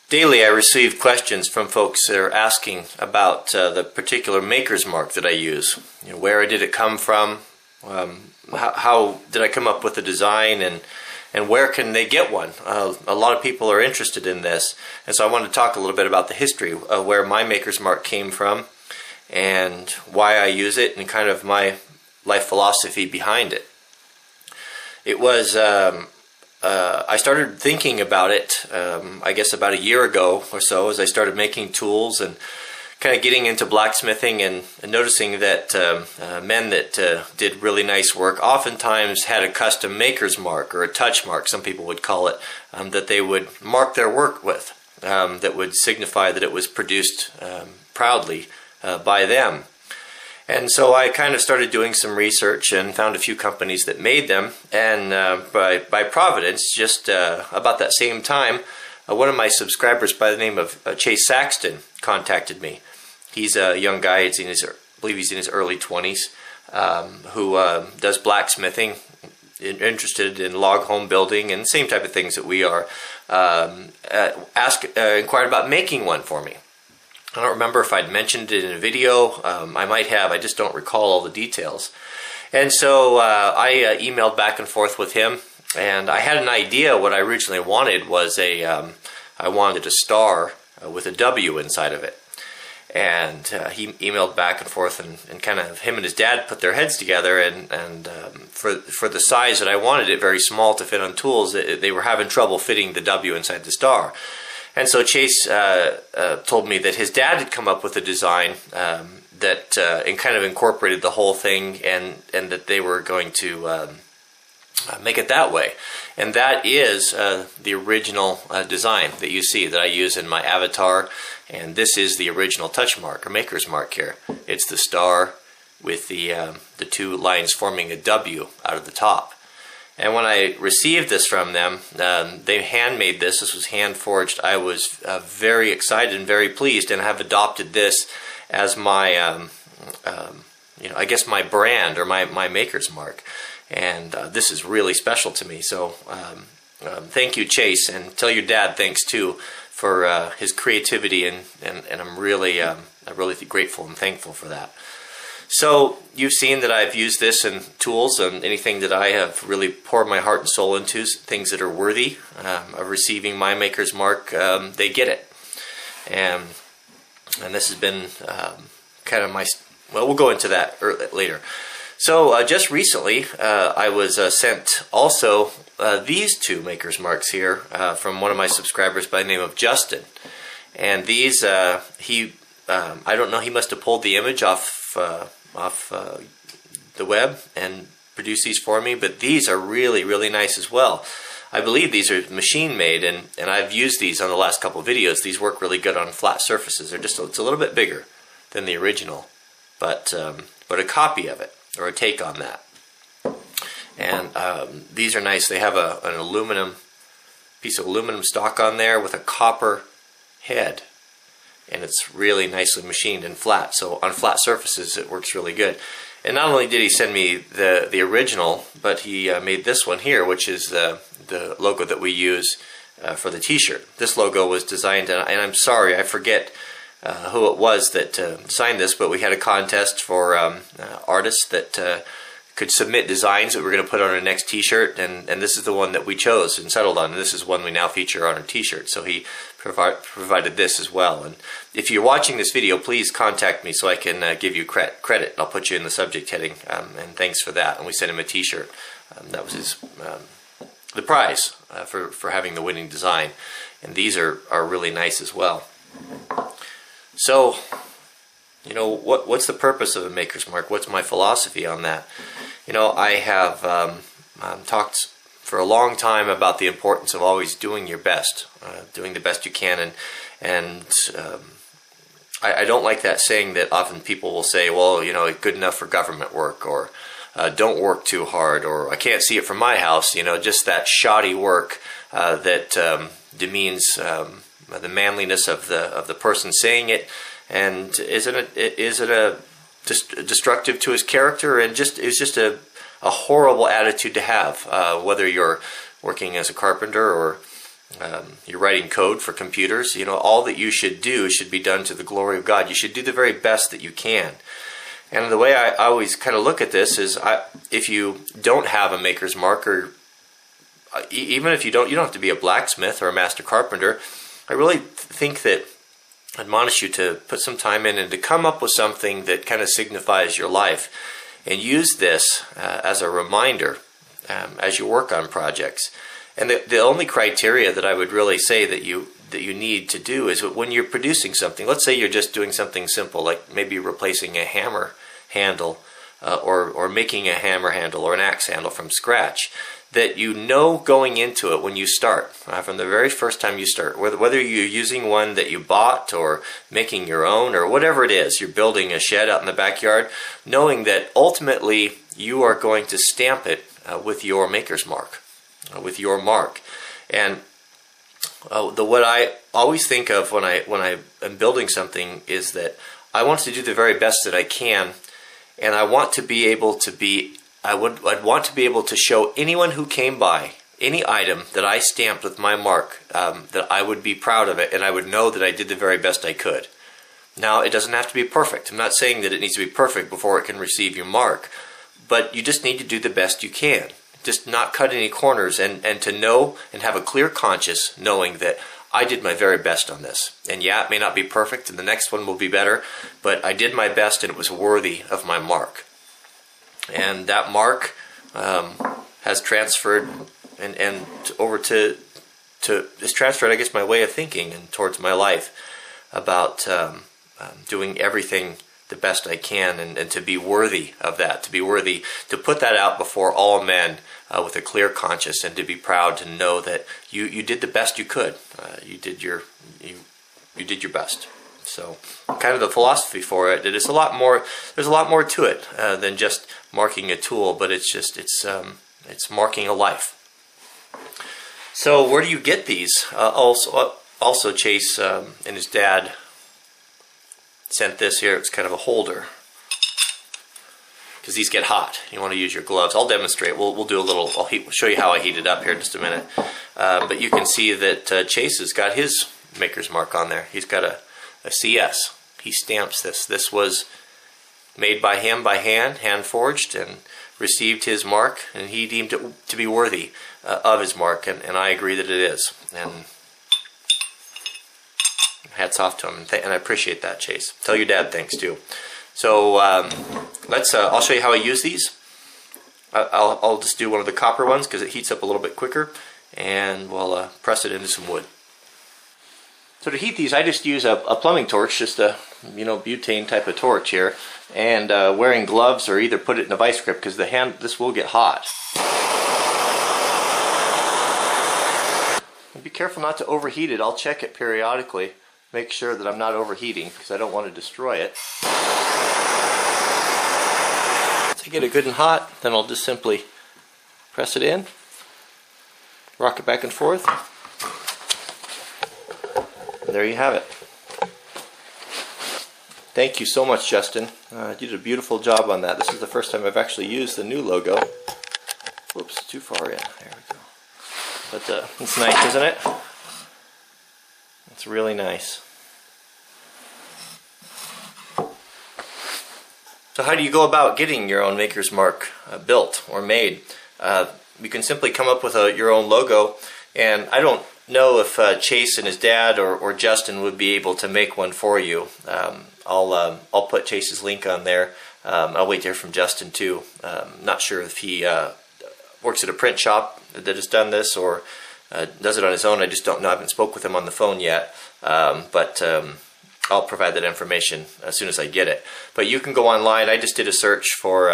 Daily I receive questions from folks that are asking about the particular maker's mark that I use. Where did it come from? How did I come up with the design, and where can they get one? A lot of people are interested in this, and so I want to talk a little bit about the history of where my maker's mark came from and why I use it and kind of my life philosophy behind it. It was I started thinking about it, I guess about a year ago or so, as I started making tools and kind of getting into blacksmithing and noticing that men that did really nice work oftentimes had a custom maker's mark, or a touch mark, some people would call it, that they would mark their work with, that would signify that it was produced proudly by them. And so I kind of started doing some research and found a few companies that made them, and by providence, just about that same time, one of my subscribers by the name of Chase Saxton contacted me. He's a young guy, I believe he's in his early 20s, who does blacksmithing, interested in log home building and the same type of things that we are. Inquired about making one for me. I don't remember if I'd mentioned it in a video. I might have. I just don't recall all the details. And so I emailed back and forth with him, and I had an idea. What I originally wanted was I wanted a star with a W inside of it. And he emailed back and forth, and kind of him and his dad put their heads together, and for the size that I wanted it, very small to fit on tools, they were having trouble fitting the W inside the star. And so Chase told me that his dad had come up with a design that and kind of incorporated the whole thing, and that they were going to make it that way. And that is the original design that you see that I use in my avatar. And this is the original touch mark, or maker's mark here. It's the star with the two lines forming a W out of the top. And when I received this from them, they handmade this. This was hand forged. I was very excited and very pleased, and have adopted this as my, I guess my brand, or my maker's mark. And this is really special to me. So thank you, Chase, and tell your dad thanks too for his creativity, and I'm really grateful and thankful for that. So you've seen that I've used this in tools, and anything that I have really poured my heart and soul into, things that are worthy of receiving my maker's mark, they get it. And this has been kind of my, well, we'll go into that later. So just recently I was sent also these two maker's marks here from one of my subscribers by the name of Justin. And these, I don't know, he must have pulled the image off the web and produced these for me, but these are really, really nice as well. I believe these are machine made, and I've used these on the last couple of videos. These work really good on flat surfaces. They're just, it's a little bit bigger than the original, but a copy of it, or a take on that. And these are nice. They have an aluminum piece of aluminum stock on there with a copper head, and it's really nicely machined and flat. So on flat surfaces, it works really good. And not only did he send me the original, but he made this one here, which is the logo that we use for the t-shirt. This logo was designed, and I'm sorry, I forget who it was that designed this, but we had a contest for artists that could submit designs that we're going to put on our next t-shirt, and this is the one that we chose and settled on, and this is one we now feature on our t-shirt. So he provided this as well. And if you're watching this video, please contact me so I can give you credit. I'll put you in the subject heading, and thanks for that. And we sent him a t-shirt. That was his the prize for having the winning design. And these are really nice as well. So, you know, what's the purpose of a maker's mark? What's my philosophy on that? You know, I have talked for a long time about the importance of always doing your best, doing the best you can, and I don't like that saying that often people will say, well, you know, good enough for government work, or don't work too hard, or I can't see it from my house. You know, just that shoddy work that demeans the manliness of the person saying it, and isn't it destructive to his character, and is just a horrible attitude to have, whether you're working as a carpenter or you're writing code for computers, all that you should do should be done to the glory of God. You should do the very best that you can. And the way I always kind of look at this is, if you don't have a maker's mark, or even if you don't have to be a blacksmith or a master carpenter. I really think that I admonish you to put some time in and to come up with something that kind of signifies your life, and use this as a reminder as you work on projects. And the only criteria that I would really say that you need to do is when you're producing something. Let's say you're just doing something simple, like maybe replacing a hammer handle, or making a hammer handle or an axe handle from scratch. That going into it when you start, from the very first time you start, whether you're using one that you bought or making your own or whatever it is, you're building a shed out in the backyard, knowing that ultimately you are going to stamp it with your maker's mark, with your mark. And what I always think of when I am building something is that I want to do the very best that I can, and I want to be able to I'd want to be able to show anyone who came by any item that I stamped with my mark, that I would be proud of it, and I would know that I did the very best I could. Now, it doesn't have to be perfect. I'm not saying that it needs to be perfect before it can receive your mark, but you just need to do the best you can. Just not cut any corners, and to know and have a clear conscience knowing that I did my very best on this. And yeah, it may not be perfect, and the next one will be better, but I did my best and it was worthy of my mark. And that mark has transferred and over to it's transferred, I guess, my way of thinking and towards my life about doing everything the best I can, and to be worthy of that, to be worthy to put that out before all men with a clear conscience, and to be proud to know that you did the best you could. You did your best. So, kind of the philosophy for it, there's a lot more to it than just marking a tool, but it's marking a life. So, where do you get these? Also, Chase and his dad sent this here. It's kind of a holder, because these get hot. You want to use your gloves. I'll demonstrate. We'll do a little. I'll show you how I heat it up here in just a minute. But you can see that Chase has got his maker's mark on there. He's got a CS. He stamps this. This was made by him by hand forged, and received his mark, and he deemed it to be worthy of his mark, and I agree that it is. And hats off to him, and I appreciate that, Chase. Tell your dad thanks too. So I'll show you how I use these. I'll just do one of the copper ones because it heats up a little bit quicker, and we'll press it into some wood. So to heat these, I just use a plumbing torch, just a butane type of torch here, and wearing gloves, or either put it in a vice grip, because this will get hot. And be careful not to overheat it. I'll check it periodically, make sure that I'm not overheating, because I don't want to destroy it. Once I get it good and hot, then I'll just simply press it in, rock it back and forth. There you have it. Thank you so much, Justin. You did a beautiful job on that. This is the first time I've actually used the new logo. Whoops, too far in. There we go. But it's nice, isn't it? It's really nice. So how do you go about getting your own maker's mark built or made? You can simply come up with your own logo, and I don't know if Chase and his dad or Justin would be able to make one for you. I'll put Chase's link on there. I'll wait to hear from Justin too. Not sure if he works at a print shop that has done this, or does it on his own. I just don't know. I haven't spoke with him on the phone yet. But I'll provide that information as soon as I get it. But you can go online. I just did a search for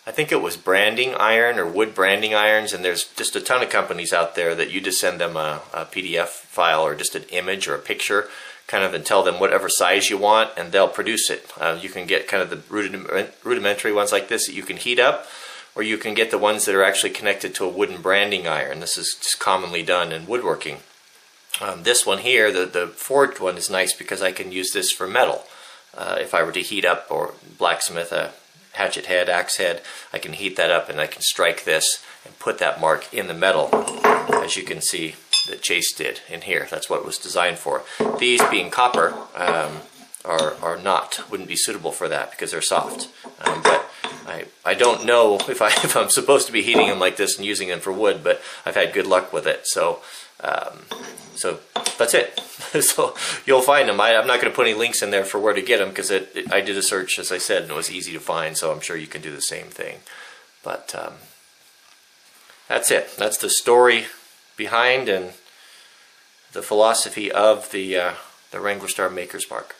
I think it was branding iron or wood branding irons, and there's just a ton of companies out there that you just send them a PDF file or just an image or a picture, kind of, and tell them whatever size you want, and they'll produce it. You can get kind of the rudimentary ones like this that you can heat up, or you can get the ones that are actually connected to a wooden branding iron. This is just commonly done in woodworking. This one here, the forged one, is nice because I can use this for metal. If I were to heat up or blacksmith a hatchet head, axe head, I can heat that up and I can strike this and put that mark in the metal, as you can see that Chase did in here. That's what it was designed for. These, being copper, wouldn't be suitable for that because they're soft. But I don't know if I'm supposed to be heating them like this and using them for wood, but I've had good luck with it. So that's it. So you'll find them. I'm not going to put any links in there for where to get them because I did a search, as I said, and it was easy to find. So I'm sure you can do the same thing. But that's it. That's the story behind and the philosophy of the Wranglerstar Maker's Mark.